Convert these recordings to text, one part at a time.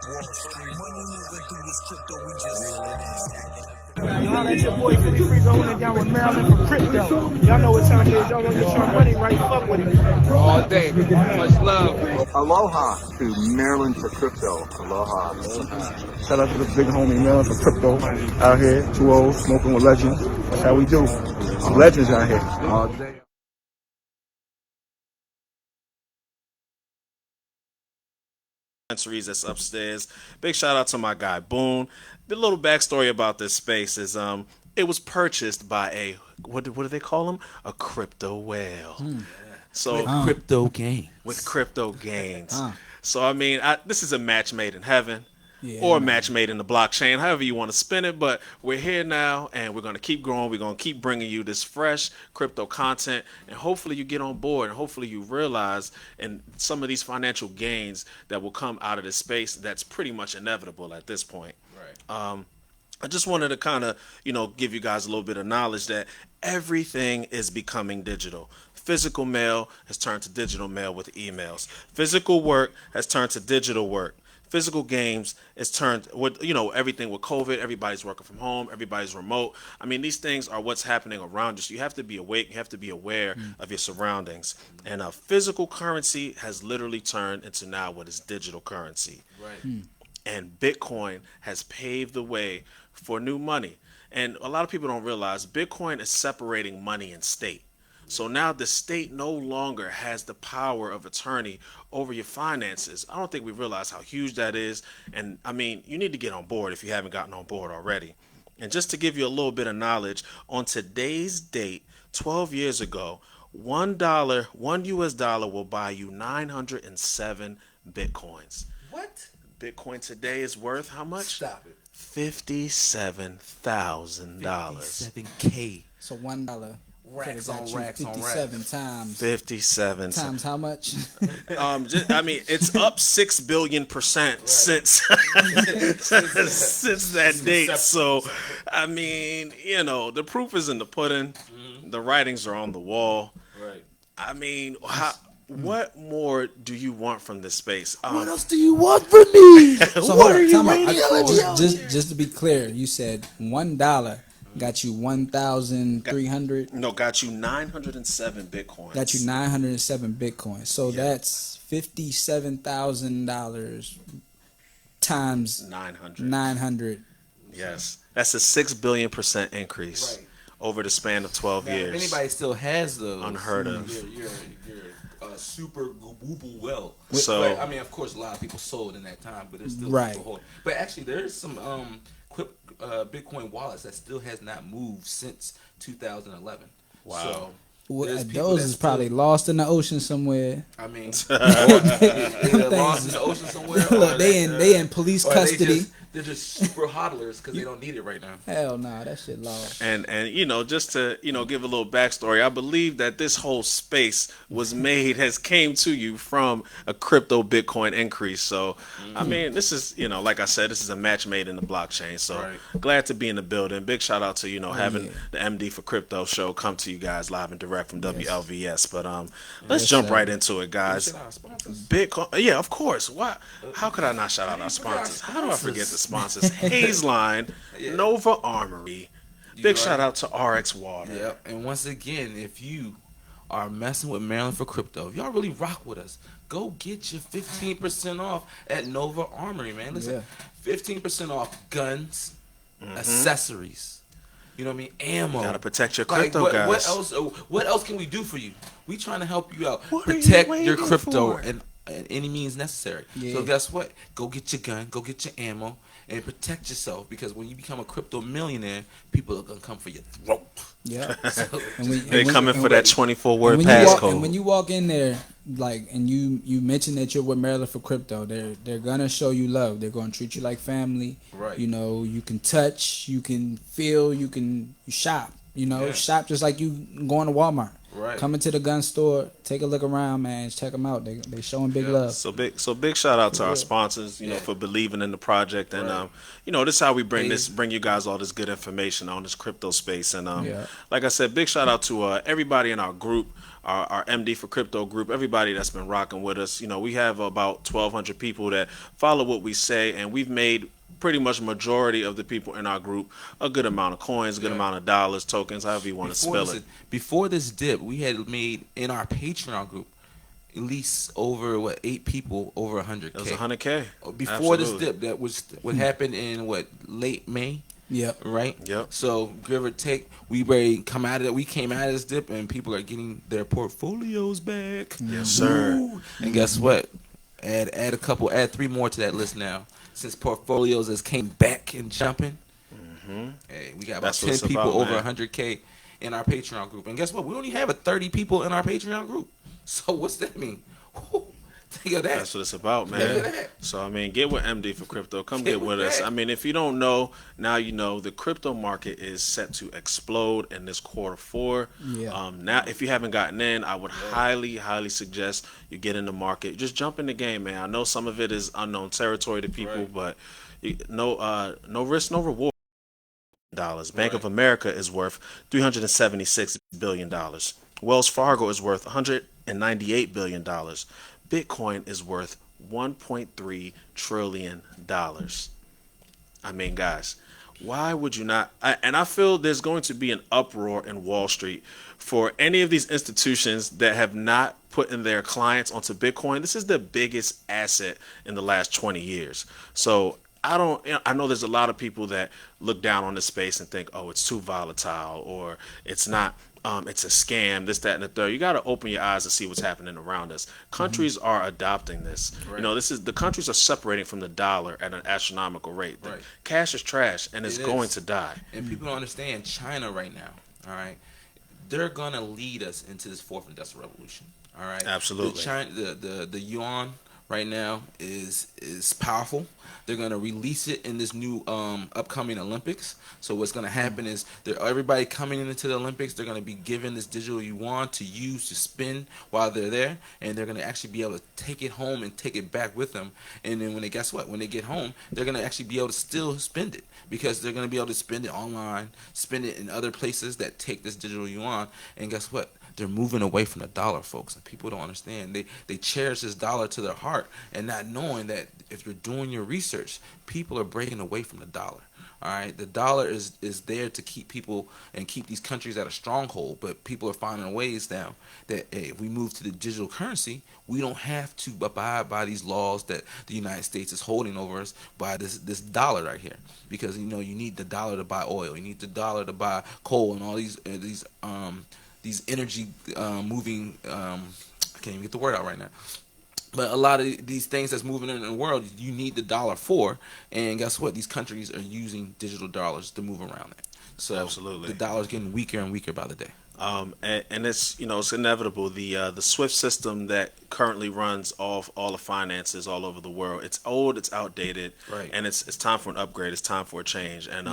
Wall Street. Money moving through this crypto, we just reel it in. Y'all let your boy Philly Freeze holding it down with Maryland for crypto. Y'all know what time it is. Y'all gonna get your money right. Fuck with it. All day. Much love. Aloha to Maryland for crypto. Aloha. Shout out to the big homie Maryland for crypto. Out here, 2-0, smoking with legends. That's how we do. Legends out here. All day. That's upstairs. Big shout out to my guy Boone. The little backstory about this space is it was purchased by a what do they call them? A crypto whale. So Crypto game. with crypto gains. So I mean, this is a match made in heaven. Yeah, Or a match made in the blockchain, however you want to spin it. But we're here now, and we're going to keep growing. We're going to keep bringing you this fresh crypto content, and hopefully you get on board, and hopefully you realize and some of these financial gains that will come out of this space that's pretty much inevitable at this point. Right. I just wanted to kind of, give you guys a little bit of knowledge that everything is becoming digital. Physical mail has turned to digital mail with emails. Physical work has turned to digital work. Physical games is turned with everything with COVID. Everybody's working from home. Everybody's remote. I mean, these things are what's happening around us. You have to be awake. You have to be aware of your surroundings. And physical currency has literally turned into now what is digital currency. Right. And Bitcoin has paved the way for new money. And a lot of people don't realize Bitcoin is separating money and state. So now the state no longer has the power of attorney over your finances. I don't think we realize how huge that is. And I mean, you need to get on board if you haven't gotten on board already. And just to give you a little bit of knowledge, on today's date, 12 years ago, $1, $1 will buy you 907 Bitcoins. What? Bitcoin today is worth how much? Stop it. $57,000. 7K. So $1. Racks got on you racks on 57 racks. times. 57 Times how much? I mean, it's up 6 billion% since since that date. So, I mean, the proof is in the pudding. The writings are on the wall. Right. I mean, what more do you want from this space? What else do you want from me? So hold on, time out. Just to be clear, you said $1 got you 1,300. No, got you 907 Bitcoins. Got you 907 Bitcoin. So that's $57,000 times 900. Yes, that's a 6 billion% increase over the span of 12 Now, years. if anybody still has those, Unheard of. You're super wooble well. So- but, I mean, of course, a lot of people sold in that time, but there's still Right. people holding. But actually, there's some Bitcoin wallets that still has not moved since 2011. Wow. So, Well, there's people those that is probably still- lost in the ocean somewhere. I mean, they're lost in the ocean somewhere. Look, or they in police or custody. They're just super hodlers because they don't need it right now. Hell no, that shit lost. And just to give a little backstory, I believe that this whole space was has came to you from a crypto Bitcoin increase. So I mean, this is like I said, this is a match made in the blockchain. So glad to be in the building. Big shout out to having the MD4Crypto show come to you guys live and direct from WLVS. But let's jump right into it, guys. Shout out sponsors. Bitcoin, yeah, of course. Why? How could I not shout out our sponsors? How do I forget the sponsors? Haze Line, Nova Armory. Big shout out to RX Water. Yep. And once again, if you are messing with Maryland for crypto, if y'all really rock with us, go get your 15% off at Nova Armory, man. Listen, 15% off guns, accessories. You know what I mean? Ammo. Gotta protect your crypto, what, guys. What else can we do for you? We trying to help you out. What are you Protect your waiting crypto for? and any means necessary. Yeah. So guess what? Go get your gun, go get your ammo, and protect yourself, because when you become a crypto millionaire, people are gonna come for your throat. Yeah. So, They're coming for that 24-word and passcode. when you walk in there, and you mention that you're with Maryland for crypto, they're gonna show you love. They're gonna treat you like family. Right. You can touch, you can feel, you shop. Shop just like you going to Walmart. Right. Come into the gun store, take a look around, man. Check them out. They showing big love. So big shout out to our sponsors, you know, for believing in the project, and you know, this is how we bring you guys all this good information on this crypto space, and like I said, big shout out to everybody in our group, our MD4Crypto group, everybody that's been rocking with us. You know, we have about 1,200 people that follow what we say, and we've made pretty much majority of the people in our group a good amount of coins, a good amount of dollars, tokens, however you want to spell it. Before this dip, we had made in our Patreon group at least over 8 people over 100K. It was 100K. Before this dip, that was what happened in late May. Yep. Right. Yep. So give or take, we came out of this dip, and people are getting their portfolios back. Yes, sir. Woo. And guess what? Add 3 more to that list now. Since portfolios has came back and jumping, hey, we got about 10 people over 100K in our Patreon group. And guess what? We only have 30 people in our Patreon group. So what's that mean? Think of that. That's what it's about, man. So, I mean, get with MD4Crypto. Come get with us. I mean, if you don't know, now you know. The crypto market is set to explode in this Q4. Yeah. Now, if you haven't gotten in, I would highly, highly suggest you get in the market. Just jump in the game, man. I know some of it is unknown territory to people, but no risk, no reward. Bank of America is worth $376 billion. Wells Fargo is worth $198 billion. Bitcoin is worth $1.3 trillion. I mean, guys, why would you not? And I feel there's going to be an uproar in Wall Street for any of these institutions that have not put in their clients onto Bitcoin. This is the biggest asset in the last 20 years. So I know there's a lot of people that look down on this space and think, oh, it's too volatile, or it's not, it's a scam, this, that, and the third. You got to open your eyes to see what's happening around us. Countries are adopting this. You know, the countries are separating from the dollar at an astronomical rate. Cash is trash, and it's going to die. And people don't understand China right now. All right, they're gonna lead us into this fourth industrial revolution. All right, absolutely. The yuan right now is powerful. They're going to release it in this new upcoming Olympics. So what's going to happen is everybody coming into the Olympics, they're going to be given this digital yuan to use to spend while they're there, and they're going to actually be able to take it home and take it back with them. And then when they get home, they're going to actually be able to still spend it, because they're going to be able to spend it online, spend it in other places that take this digital yuan. And guess what? They're moving away from the dollar, folks, and people don't understand. They cherish this dollar to their heart, and not knowing that if you're doing your research, people are breaking away from the dollar. All right, the dollar is there to keep people and keep these countries at a stronghold, but people are finding ways now that, hey, if we move to the digital currency, we don't have to abide by these laws that the United States is holding over us by this dollar right here, because you need the dollar to buy oil, you need the dollar to buy coal, and all these energy moving, I can't even get the word out right now. But a lot of these things that's moving in the world, you need the dollar for. And guess what? These countries are using digital dollars to move around that. So absolutely, the dollar's getting weaker and weaker by the day. And it's it's inevitable. The SWIFT system that currently runs all the finances all over the world, it's old, it's outdated, and it's time for an upgrade. It's time for a change. And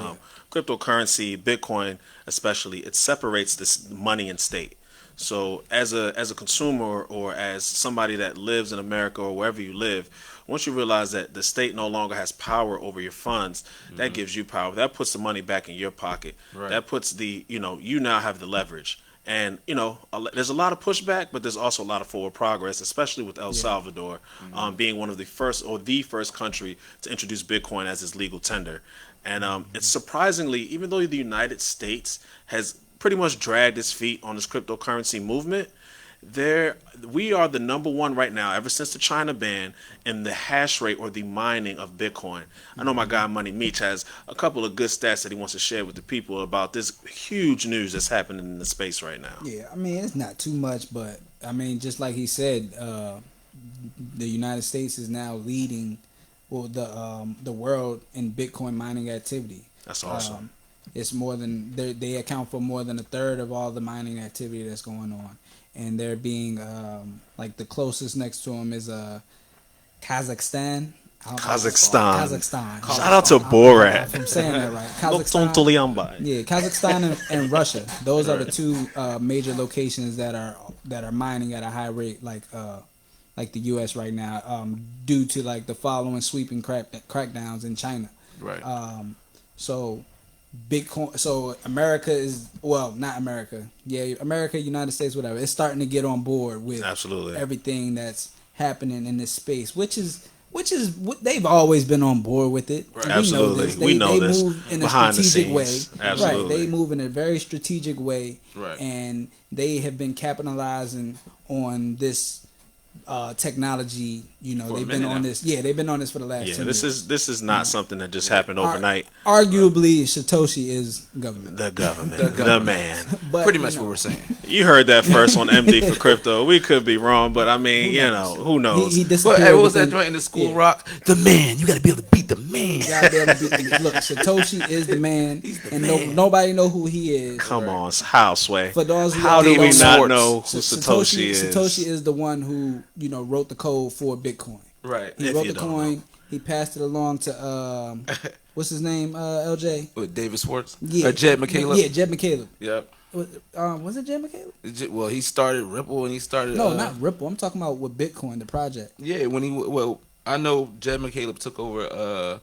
cryptocurrency, Bitcoin especially, it separates this money and state. So as a consumer, or as somebody that lives in America or wherever you live, once you realize that the state no longer has power over your funds, that gives you power. That puts the money back in your pocket. That puts you now have the leverage. And, there's a lot of pushback, but there's also a lot of forward progress, especially with El Salvador being one of the first country to introduce Bitcoin as its legal tender. And it's surprisingly, even though the United States has pretty much dragged its feet on this cryptocurrency movement, we are the #1 right now, ever since the China ban, in the hash rate or the mining of Bitcoin. I know my guy Money Meech has a couple of good stats that he wants to share with the people about this huge news that's happening in the space right now. Yeah, I mean, it's not too much, but I mean, just like he said, the United States is now leading the world in Bitcoin mining activity. That's awesome. It's more than they account for more than a third of all the mining activity that's going on, and they're being like the closest next to them is Kazakhstan, Kazakhstan. Kazakhstan. Shout out to Borat. If I'm saying that right. Lokton Kazakhstan. Tuliamba. Yeah, Kazakhstan and Russia. Those are the two major locations that are mining at a high rate, like the U.S. right now, due to like the following sweeping crackdowns in China. Right. So Bitcoin. So America is not America. Yeah, America, United States, whatever. It's starting to get on board with Absolutely everything that's happening in this space, which is what they've always been on board with it. Right. Absolutely, We know this. They move in a behind strategic the way. scenes. Absolutely. Right. They move in a very strategic way. Right. And they have been capitalizing on this technology. You know, they've been on this. Yeah, they've been on this for the last. 10 years. This is not something that just happened overnight. Arguably, Satoshi is government. The government, the man. But, Pretty much what we're saying. You heard that first on MD4Crypto. We could be wrong, but I mean, who knows? He But disappeared. hey, what was that within- joint in the school rock? The man. You got to be able to beat the man. You gotta be able to look, Satoshi is the man, nobody know who he is. Come on, how Sway? For those who How do don't we know, not know who Satoshi is? Satoshi is the one who wrote the code for Bitcoin. Right. He If wrote you the don't coin. know. He passed it along to what's his name? LJ. With David Schwartz? Yeah, Jed McCaleb? Yeah, Jed McCaleb. Yep. Was it Jed McCaleb? Well, he started Ripple and he started. No, not Ripple. I'm talking about with Bitcoin, the project. Yeah, I know Jed McCaleb took over.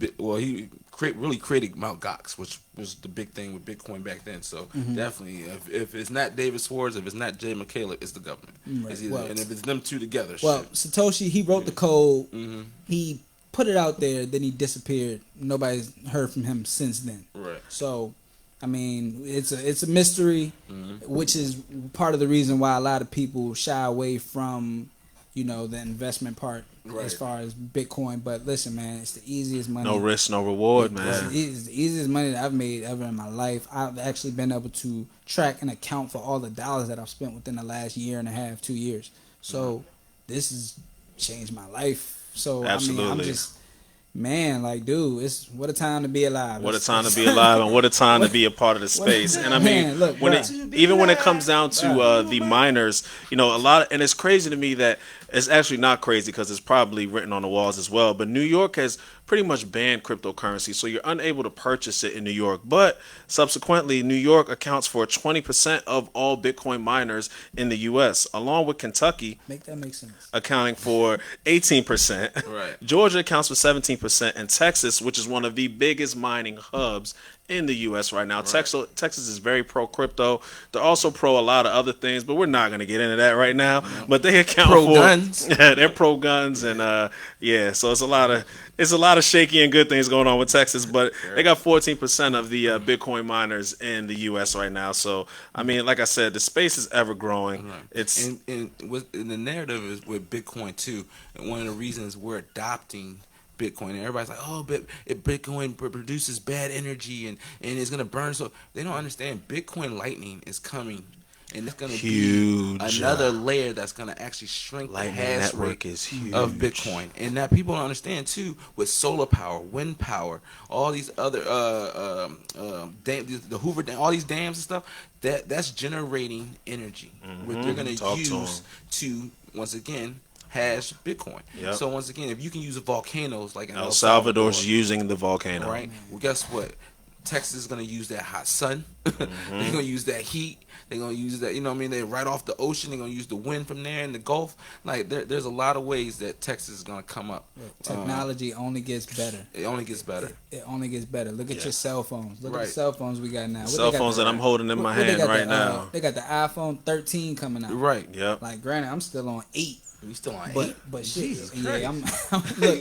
He really created Mt. Gox, which was the big thing with Bitcoin back then. So definitely, if it's not David Schwartz, if it's not Jed McCaleb, it's the government. Right. It's either, and if it's them two together, Well, shit. Satoshi, he wrote the code. He put it out there, then he disappeared. Nobody's heard from him since then. Right. So, I mean, it's a mystery, which is part of the reason why a lot of people shy away from, the investment part as far as Bitcoin. But listen, man, it's the easiest money. No risk, no reward, man. It's the easiest money that I've made ever in my life. I've actually been able to track and account for all the dollars that I've spent within the last year and a half, 2 years. So this has changed my life. So Absolutely. I mean, I'm just, man, like, dude, what a time to be alive. What a time to be alive, and what a time to be a part of the space. And I mean, Man, look, even when it comes down to the miners, a lot, and it's crazy to me that it's actually not crazy because it's probably written on the walls as well. But New York has pretty much banned cryptocurrency, so you're unable to purchase it in New York. But subsequently, New York accounts for 20% of all Bitcoin miners in the U.S., along with Kentucky. Make that make sense. Accounting for 18%. Right. Georgia accounts for 17%, and Texas, which is one of the biggest mining hubs in the U.S. right now. Texas is very pro crypto. They're also pro a lot of other things, but we're not going to get into that right now. But they account Pro for guns. Yeah, they're pro guns, and so it's a lot of shaky and good things going on with Texas. But they got 14% of the Bitcoin miners in the U.S. right now. So I mean, like I said, the space is ever growing. Right. It's and the narrative is with Bitcoin too, and one of the reasons we're adopting Bitcoin, and everybody's like, oh, but Bitcoin produces bad energy and it's gonna burn. So they don't understand Bitcoin Lightning is coming, and it's gonna huge. be another layer that's gonna actually shrink Lightning the hash network rate is huge. of Bitcoin, and that people don't understand too. With solar power, wind power, all these other the Hoover Dam, all these dams and stuff, that's generating energy, which they're gonna use to once again hash Bitcoin. Yep. So once again, if you can use volcanoes like in El Salvador's using the volcano. right? Well, guess what? Texas is gonna use that hot sun. They're gonna use that heat. They're gonna use that. You know what I mean? They're right off the ocean. They're gonna use the wind from there in the Gulf. Like there's a lot of ways that Texas is gonna come up. Technology only gets better. It only gets better. It only gets better. Look at your cell phones. Look at Right. the cell phones we got now. Cell phones that I'm holding in my hand right now. They got the iPhone 13 coming out. Right. Yep. Like, granted, I'm still on 8. We still on But 8. but shit, Jesus yeah, I'm You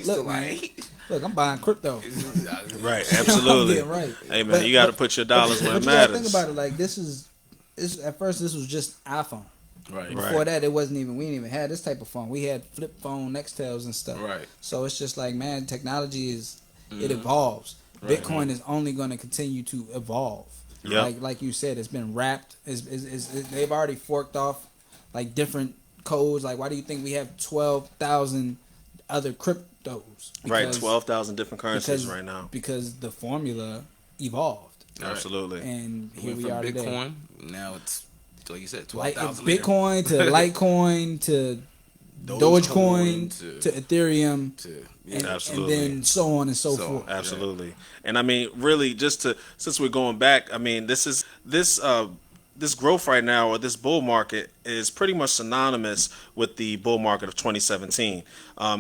still look, on man. 8? Look, I'm buying crypto. Right, I'm absolutely. getting right. Hey man, But- you got to but- put your dollars where but it you gotta matters. think about it. Like this at first this was just iPhone. Right. Before that, it wasn't even. We didn't even have this type of phone. We had flip phone, Nextels, and stuff. Right. So it's just like, man, technology it evolves. Right. Bitcoin is only going to continue to evolve. Yep. Like you said, it's been wrapped. They've already forked off like different codes. Like, why do you think we have 12,000 other cryptos? Right, 12,000 different currencies right now. Because the formula evolved, Absolutely. and here Went we from are today. Bitcoin. Now it's like you said, Like 12,000. Bitcoin to Litecoin to Dogecoin to Ethereum, and Absolutely. then so on and so forth. Absolutely. And I mean, really, since we're going back, I mean, this growth right now, or this bull market, is pretty much synonymous with the bull market of 2017.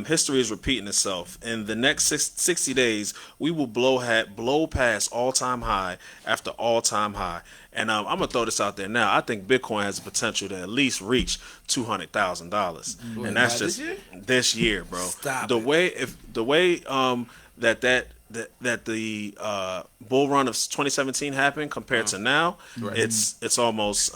History is repeating itself. In the next 60 days, we will blow past all-time high after all-time high. And I'm gonna throw this out there now. I think Bitcoin has the potential to at least reach $200,000, and that's just this year, bro. Stop the it. way if the way that the bull run of 2017 happened compared to now, it's almost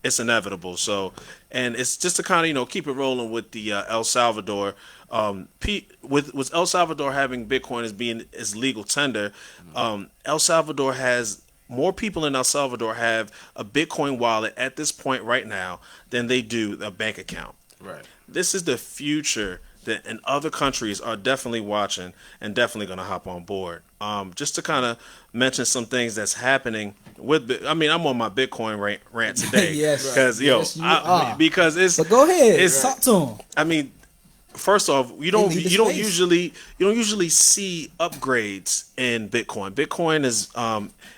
it's inevitable. So, and it's just to kind of keep it rolling with the El Salvador. With El Salvador having Bitcoin as being its legal tender, El Salvador has more people in El Salvador have a Bitcoin wallet at this point right now than they do a bank account. Right. This is the future that in other countries are definitely watching and definitely going to hop on board. Just to kind of mention some things that's happening I'm on my Bitcoin rant today. Yes, because yes, you are. because it's. But go ahead, It's, talk to him. I mean, first off, you don't leave the space. usually see upgrades in Bitcoin. Bitcoin is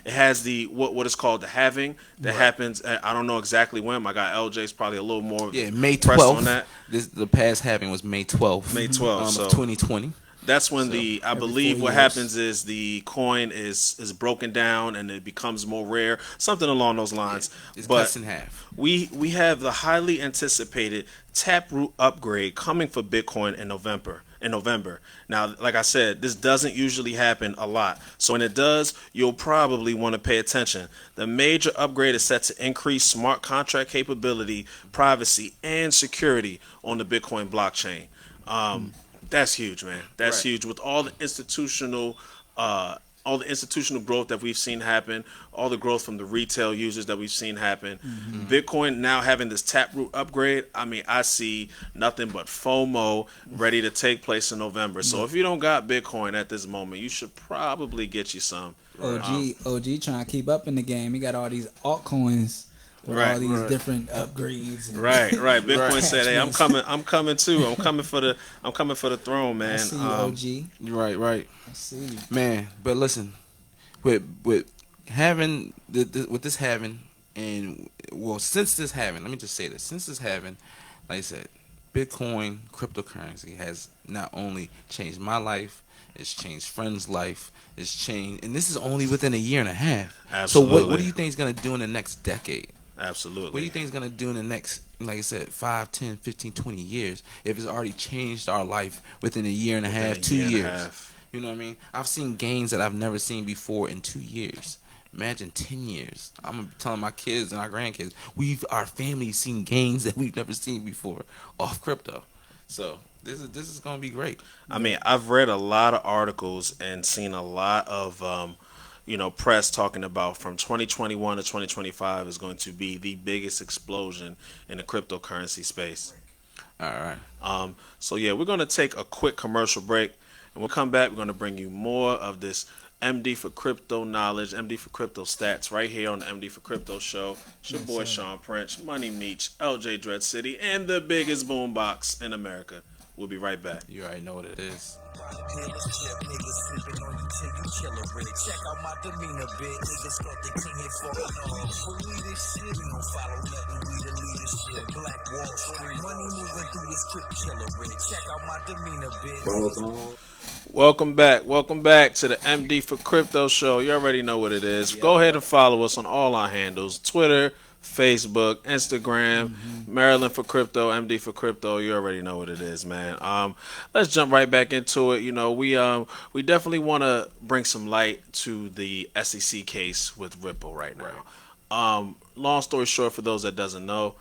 it has the what is called the halving that happens. I don't know exactly when. My guy LJ's probably a little more May pressed 12th. on that. The past halving was May 12th. May 12th, so- of 2020. That's when I believe 4 what years. happens is the coin is broken down and it becomes more rare, something along those lines. It's But cuts in half. we have the highly anticipated Taproot upgrade coming for Bitcoin in November. Now, like I said, this doesn't usually happen a lot. So when it does, you'll probably want to pay attention. The major upgrade is set to increase smart contract capability, privacy, and security on the Bitcoin blockchain. That's huge, man. That's huge. With all the institutional growth that we've seen happen, all the growth from the retail users that we've seen happen, Bitcoin now having this Taproot upgrade, I mean, I see nothing but FOMO ready to take place in November. So if you don't got Bitcoin at this moment, you should probably get you some. OG trying to keep up in the game. He got all these altcoins with all these different upgrades. And Right. Bitcoin said, "Hey, I'm coming too. I'm coming for the throne, man." I see you, OG. Right. I see you. Man, but listen, with having with this having, and since this having, let me just say this: since this having, like I said, Bitcoin cryptocurrency has not only changed my life, it's changed friends' life, it's changed, and this is only within a year and a half. Absolutely. So what do you think it's gonna do in the next decade? Absolutely. What do you think it's going to do in the next, like I said, 5, 10, 15, 20 years if it's already changed our life within a year and a half, 2 years? You know what I mean? I've seen gains that I've never seen before in 2 years. Imagine 10 years. I'm telling my kids and our grandkids, our family's seen gains that we've never seen before off crypto. So this is going to be great. I mean, I've read a lot of articles and seen a lot of press talking about from 2021 to 2025 is going to be the biggest explosion in the cryptocurrency space. All right. So yeah, we're going to take a quick commercial break, and we'll come back. We're going to bring you more of this MD for Crypto knowledge, MD for Crypto stats right here on the MD for Crypto show. It's your boy Sean Prince, Money Meech, LJ Dread City, and the biggest boombox in America. We'll be right back. You already know what it is. Check out my demeanor, bitch. Niggas got the king here for believe this shit. We don't follow nothing. We the leadership. Black Wall Street. Money moving through this crib killer, bitch. Check out my demeanor, bitch. Welcome back to the MD for Crypto show. You already know what it is. Go ahead and follow us on all our handles: Twitter, Facebook, Instagram, Maryland for Crypto, MD for Crypto. You already know what it is, man. Let's jump right back into it. We definitely want to bring some light to the SEC case with Ripple right now. Long story short, for those that doesn't know,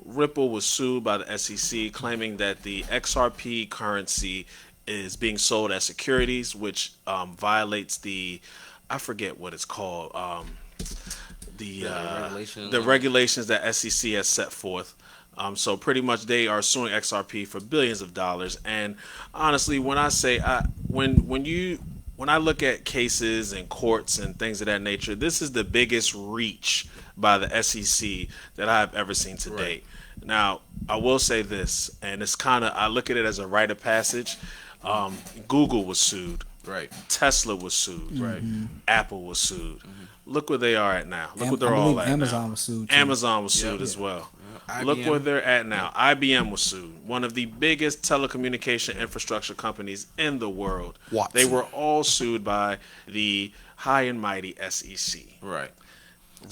Ripple was sued by the SEC, claiming that the XRP currency is being sold as securities, which violates I forget what it's called. The regulations that SEC has set forth. So pretty much they are suing XRP for billions of dollars. And honestly, when I say when I look at cases and courts and things of that nature, this is the biggest reach by the SEC that I've ever seen to date. Now, I will say this, and it's kind of, I look at it as a rite of passage. Google was sued. Right. Tesla was sued. Right. Apple was sued. Look where they are at now. Look Am- what they're I all believe at Amazon now. was sued, too. Amazon was sued as well. Look IBM. where they're at now. IBM was sued. One of the biggest telecommunication infrastructure companies in the world. Watson. They were all sued by the high and mighty SEC. Right.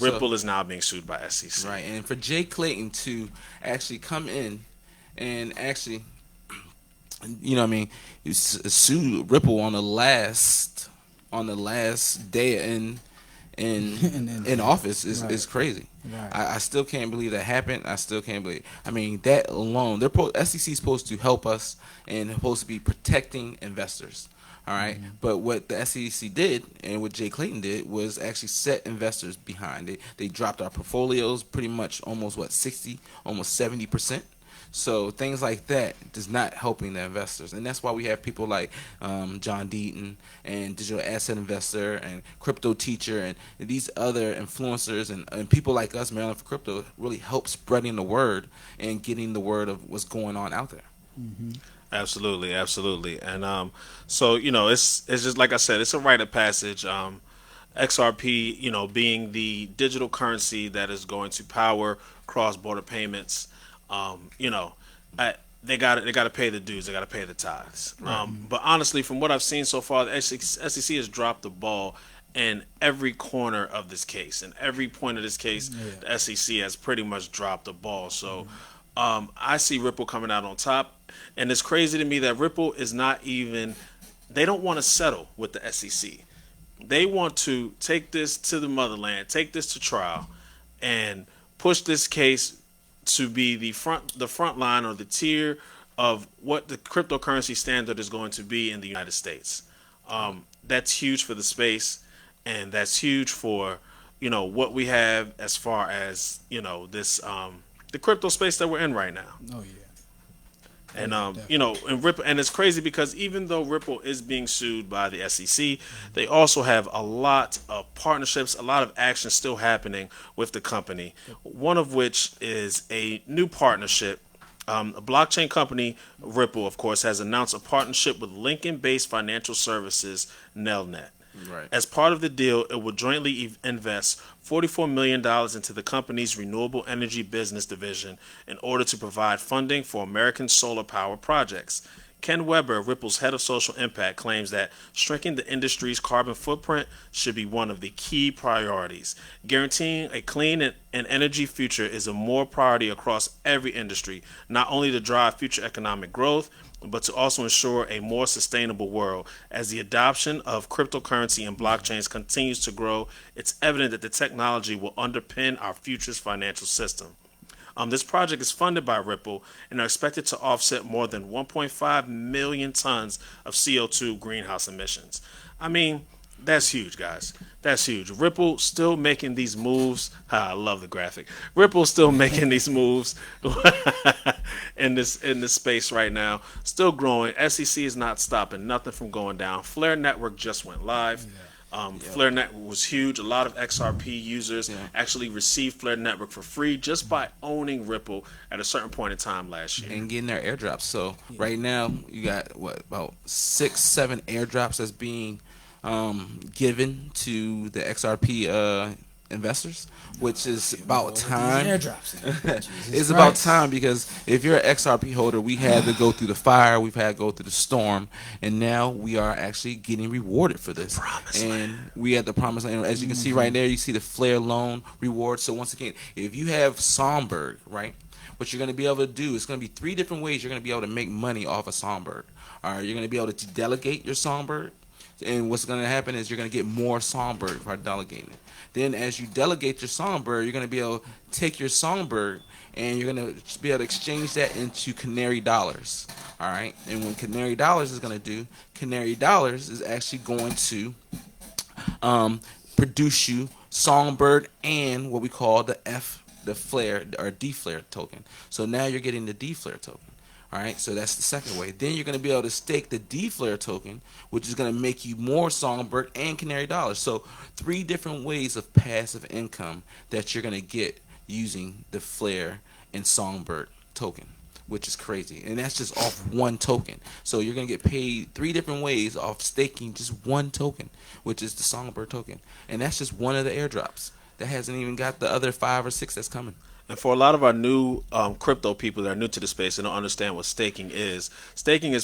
Ripple is now being sued by SEC. Right. And for Jay Clayton to actually come in and actually, you know what I mean, you sue Ripple on the last day in office is crazy. Right. I still can't believe that happened. I still can't believe. I mean, that alone, SEC is supposed to help us and supposed to be protecting investors. All right, but what the SEC did and what Jay Clayton did was actually set investors behind it. They dropped our portfolios pretty much almost 60, almost 70%. So things like that is not helping the investors, and that's why we have people like John Deaton and Digital Asset Investor and Crypto Teacher and these other influencers and people like us, Maryland for Crypto, really help spreading the word and getting the word of what's going on out there. Absolutely, absolutely. And so, you know, it's just like I said, it's a rite of passage. XRP, you know, being the digital currency that is going to power cross-border payments, you know, they got to pay the dues, they got to pay the tithes. But honestly, from what I've seen so far, the SEC has dropped the ball in every corner of this case. In every point of this case, the SEC has pretty much dropped the ball. So I see Ripple coming out on top. And it's crazy to me that Ripple is not even, they don't want to settle with the SEC. They want to take this to the motherland, take this to trial, and push this case to be the front line or the tier of what the cryptocurrency standard is going to be in the United States. That's huge for the space, and that's huge for, you know, what we have as far as, you know, this the crypto space that we're in right now. Oh yeah. And you know, and Ripple, and it's crazy because even though Ripple is being sued by the SEC, they also have a lot of partnerships, a lot of action still happening with the company. One of which is a new partnership. A blockchain company, Ripple, of course, has announced a partnership with Lincoln-based financial services Nelnet. Right. As part of the deal, it will jointly invest $44 million into the company's renewable energy business division in order to provide funding for American solar power projects. Ken Weber, Ripple's head of social impact, claims that shrinking the industry's carbon footprint should be one of the key priorities. Guaranteeing a clean and energy future is a more priority across every industry, not only to drive future economic growth, but to also ensure a more sustainable world. As the adoption of cryptocurrency and blockchains continues to grow, it's evident that the technology will underpin our future's financial system. This project is funded by Ripple and are expected to offset more than 1.5 million tons of CO2 greenhouse emissions. I mean, that's huge, guys. That's huge. Ripple still making these moves. I love the graphic. Ripple still making these moves in this space right now. Still growing. SEC is not stopping nothing from going down. Flare Network just went live. Flare Network was huge. A lot of XRP users actually received Flare Network for free just by owning Ripple at a certain point in time last year. And getting their airdrops. So right now you got about 6-7 airdrops that's being given to the XRP investors, which is about time. It's about time, because if you're an XRP holder, we had to go through the fire, we've had to go through the storm, and now we are actually getting rewarded for this. We at the promised land. As you can see right there, you see the Flare loan reward. So once again, if you have Songbird, right, what you're going to be able to do, it's going to be 3 different ways you're going to be able to make money off of Songbird. All right, you're going to be able to delegate your Songbird. And what's going to happen is you're going to get more Songbird by delegating it. Then as you delegate your Songbird, you're going to be able to take your Songbird and you're going to be able to exchange that into Canary dollars. All right. And what Canary dollars is going to do, Canary dollars is actually going to produce you Songbird and what we call the Flare or D-Flare token. So now you're getting the D-Flare token. All right, so that's the second way. Then you're going to be able to stake the D-Flare token, which is going to make you more Songbird and Canary dollars. So 3 different ways of passive income that you're going to get using the Flare in Songbird token, which is crazy. And that's just off one token. So you're going to get paid 3 different ways off staking just one token, which is the Songbird token. And that's just one of the airdrops. That hasn't even got the other 5 or 6 that's coming. And for a lot of our new crypto people that are new to the space and don't understand what staking is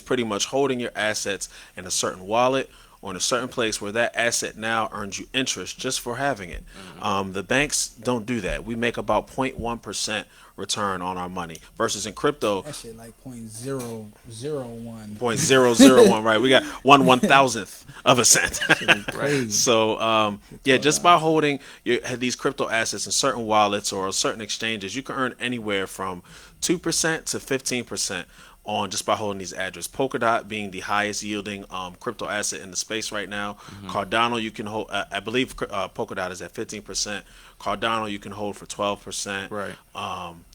pretty much holding your assets in a certain wallet or in a certain place where that asset now earns you interest just for having it. The banks don't do that. We make about 0.1% return on our money versus in crypto. That shit like 0.001. 0.001, right? We got 1/1000th of a cent. Crazy. So, yeah, just by holding these crypto assets in certain wallets or certain exchanges, you can earn anywhere from 2% to 15% on just by holding these addresses. Polkadot being the highest yielding crypto asset in the space right now. Cardano you can hold. I believe Polkadot is at 15%. Cardano you can hold for 12%. Right.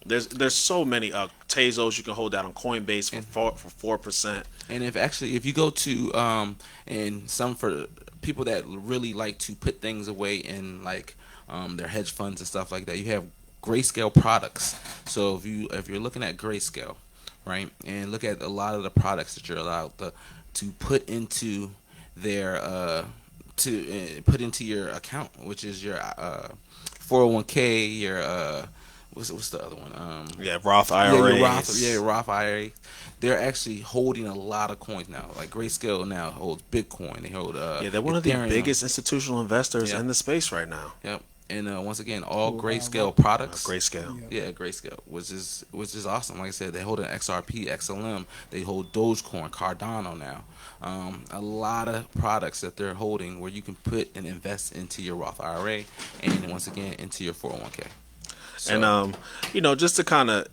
There's so many Tezos you can hold that on Coinbase for 4%. And if you go to and some for people that really like to put things away in like their hedge funds and stuff like that, you have Grayscale products. So if you're looking at Grayscale, right, and look at a lot of the products that you're allowed to put into their put into your account, which is your 401k, your what's the other one? Roth IRA. Roth IRA. They're actually holding a lot of coins now. Like Grayscale now holds Bitcoin. They hold they're one of the biggest institutional investors in the space right now. Yep. And once again, all Grayscale products. Grayscale. Yeah, Grayscale, which is awesome. Like I said, they hold an XRP, XLM. They hold Dogecoin, Cardano now. A lot of products that they're holding where you can put and invest into your Roth IRA and once again into your 401k. So, and just to kind of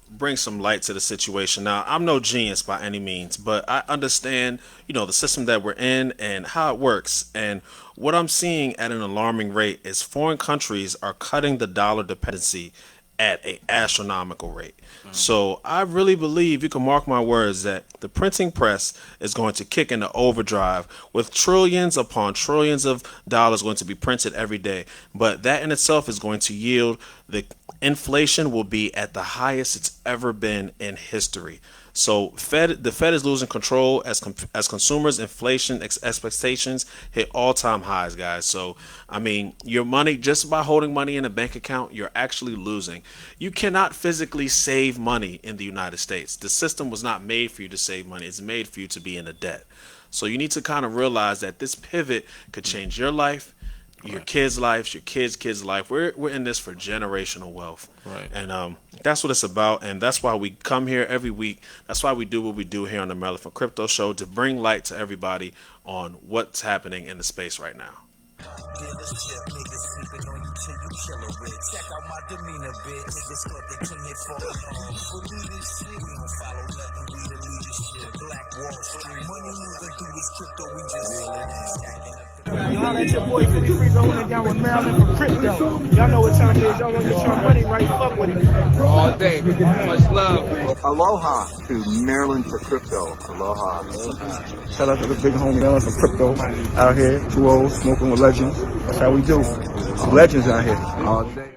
bring some light to the situation. Now, I'm no genius by any means, but I understand the system that we're in and how it works. And what I'm seeing at an alarming rate is foreign countries are cutting the dollar dependency at an astronomical rate. So I really believe, you can mark my words, that the printing press is going to kick into overdrive with trillions upon trillions of dollars going to be printed every day. But that in itself is going to yield the inflation will be at the highest it's ever been in history. So the Fed is losing control as consumers' inflation expectations hit all-time highs, guys. So, I mean, your money, just by holding money in a bank account, you're actually losing. You cannot physically save money in the United States. The system was not made for you to save money. It's made for you to be in a debt. So you need to kind of realize that this pivot could change your life, your kids' lives, your kids' life. We're in this for generational wealth. Right. And that's what it's about. And that's why we come here every week. That's why we do what we do here on the MD4Crypto show, to bring light to everybody on what's happening in the space right now. Dealership, niggas sleeping on you till you killer it. Check out my demeanor, bitch. Niggas thought they king it for believe this shit, we don't follow nothing, we the leadership. Black Wall Street, money moving through this crypto, we just reeling in, stacking up. Y'all let your boy 53 rolling down with Maryland for crypto. Y'all know what time it is. Y'all gonna get your money right. Fuck with it. All day. Much love. Aloha to MD4Crypto. Aloha. Shout out to the big homie Maryland for crypto out here. 2-0, smoking with legends. That's how we do. Legends out here. All day.